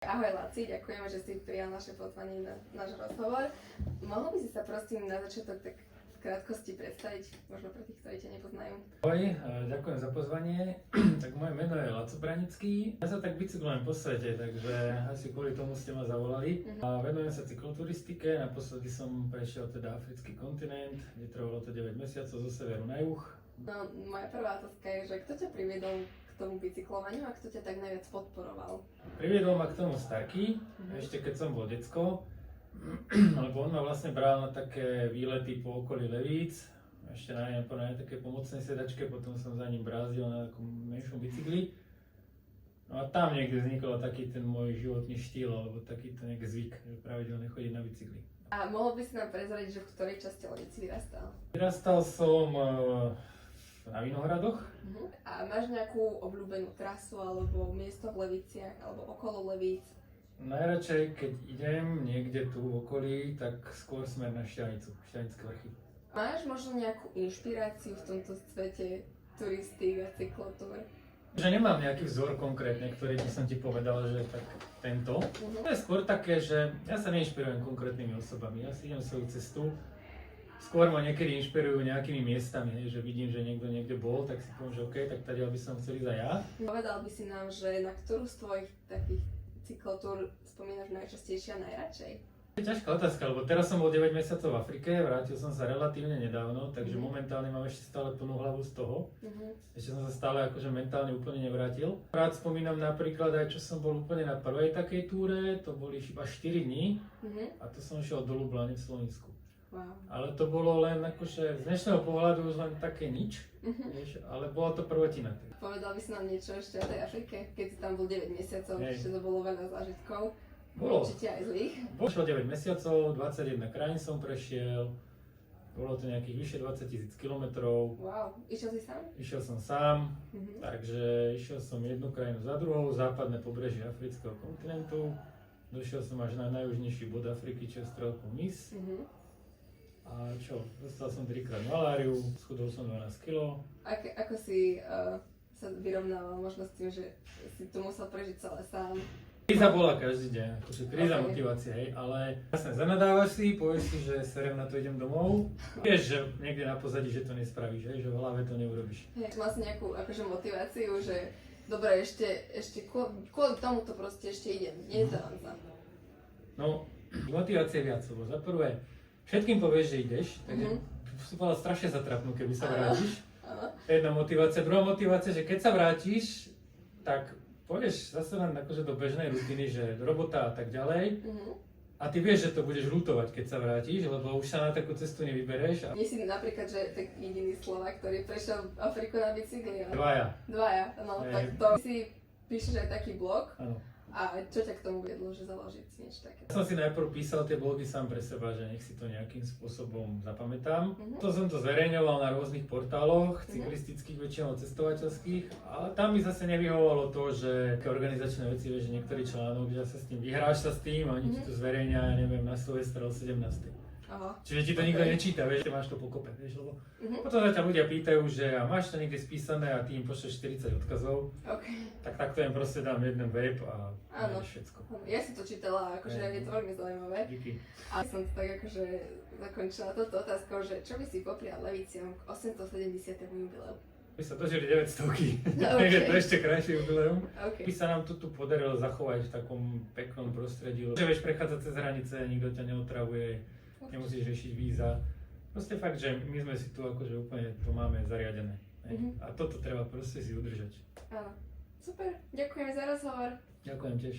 Ahoj Laci, ďakujeme, že si prijal naše pozvanie na náš rozhovor. Mohol by si sa prosím na začiatok tak v krátkosti predstaviť, možno pre tých, ktorí ťa nepoznajú? Ahoj, ďakujem za pozvanie. Tak moje meno je Laco Branický. Ja sa tak bicyklujem po svete, takže asi kvôli tomu ste ma zavolali. A venujem sa cykloturistike. Naposledy som prešiel teda africký kontinent, kde trvalo to 9 mesiacov zo severu na juh. No, moja prvá otázka je, že kto ťa priviedol k tomu bicyklovaniu a kto ťa tak najviac podporoval? Priviedol ma k tomu Starky, ešte keď som bol decko, lebo on ma vlastne bral na také výlety po okolí Levíc, ešte na také pomocnej sedačke, potom som za ním brázdil na takom menšom bicykli. No a tam niekde vznikol taký ten môj životný štýl, alebo taký ten zvyk, že pravidelne chodiť na bicykli. A mohol by si nám prezradiť, že v ktorej časti Levíc si vyrastal? Vyrastal som na Vinohradoch. A máš nejakú obľúbenú trasu alebo miesto v Leviciach alebo okolo Levíc? Najradšej, keď idem niekde tu v okolí, tak skôr smer na Štiavnicu, Štiavnické vrchy. Máš možno nejakú inšpiráciu v tomto svete turistík a cyklotúr? Že nemám nejaký vzor konkrétne, ktorý by som ti povedal, že tak tento. To je skôr také, že ja sa neinšpirujem konkrétnymi osobami, ja si idem svoju cestu. Skôr ma niekedy inšpirujú nejakými miestami, že vidím, že niekto niekde bol, tak si poviem, že OK, tak tady by som chcel ísť aj ja. Povedal by si nám, že na ktorú z tvojich takých cyklotúr spomínaš najčastejšie a najradšej? To je ťažká otázka, lebo teraz som bol 9 mesiacov v Afrike, vrátil som sa relatívne nedávno, takže momentálne mám ešte stále plnú hlavu z toho. Ešte som sa stále akože mentálne úplne nevrátil. Rád spomínam napríklad aj, čo som bol úplne na prvej takej túre, to boli iba 4 dní a to som šiel do Lublane v Slovensku. Wow. Ale to bolo len akože z dnešného pohľadu už len také nič, vieš, ale bola to prvotina. Povedal by si nám niečo ešte o tej Afrike, keď si tam bol 9 mesiacov, ešte to bolo veľa zážitkov. Bolo. Určite aj zlých. Bolo 9 mesiacov, 21 krajín som prešiel, bolo to nejakých vyše 20 000 kilometrov. Wow, išiel si sám? Išiel som sám, takže išiel som jednu krajinu za druhou, západné pobrežie afrického kontinentu. Došiel som až na najjužnejší bod Afriky, čo je strelkou Mys. A čo, dostal som 3-krát maláriu, schudol som 12 kg. Ako si sa vyrovnával možno s tým, že si to musel prežiť celé sám? Kríza bola každý deň, akože kríza motivácia, hej, ale jasne zanadávaš si, povieš si, že serem na to idem domov. Vieš, že niekde na pozadí, že to nespravíš, hej, že v hlave to neurobíš. Hej, mal si nejakú akože motiváciu, že dobre, ešte kvôli tomu to proste ešte idem, nezdávam sa. No, motivácie je viac, lebo za prvé, všetkým povieš, že ideš, takže si bola strašne zatrapnú, keby sa vrátiš. Jedna motivácia. Druhá motivácia, že keď sa vrátiš, tak pôjdeš zase len akože do bežnej rutiny, že robota a tak ďalej. A ty vieš, že to budeš ľutovať, keď sa vrátiš, lebo už sa na takú cestu nevybereš. Nie si napríklad, že tak jediný Slovák, ktorý prešiel Afriku na bicykli. Dvaja, no tak to si píšeš aj taký blog. áno. A čo ťa k tomu viedlo, že založiť si niečo také? Ja som si najprv písal tie blogy sám pre seba, že nech si to nejakým spôsobom zapamätám. To som to zverejňoval na rôznych portáloch, cyklistických, väčšinou cestovateľských, ale tam mi zase nevyhovovalo to, že také organizačné veci, vieš, že niektorý článok, že sa s tým vyhráš sa s tým a oni ti to zverejňa, ja neviem, na Silvestra o 17. Čiže ti to nikto nečíta, vieš, máš to pokope, vieš, lebo potom sa ťa ľudia pýtajú, že a máš to niekde spísané a ty im pošleš 40 odkazov, tak takto im proste dám jeden web a všetko. Ja si to čítala, akože je to veľmi zaujímavé. Díky. A som to tak akože zakončila touto otázkou, že čo by si poprial Leviciam k 870. jubileu? My sa dožili 900-ky, takže to ešte krajšie jubileum. By sa nám to tu podarilo zachovať v takom peknom prostredí, že vieš prechádzať cez hranice, nikto ťa neotravuje, nemusíš riešiť víza. Proste fakt, že my sme si tu akože úplne to máme zariadené. A toto treba proste si udržať. Áno. Super, ďakujem za rozhovor. Ďakujem tiež.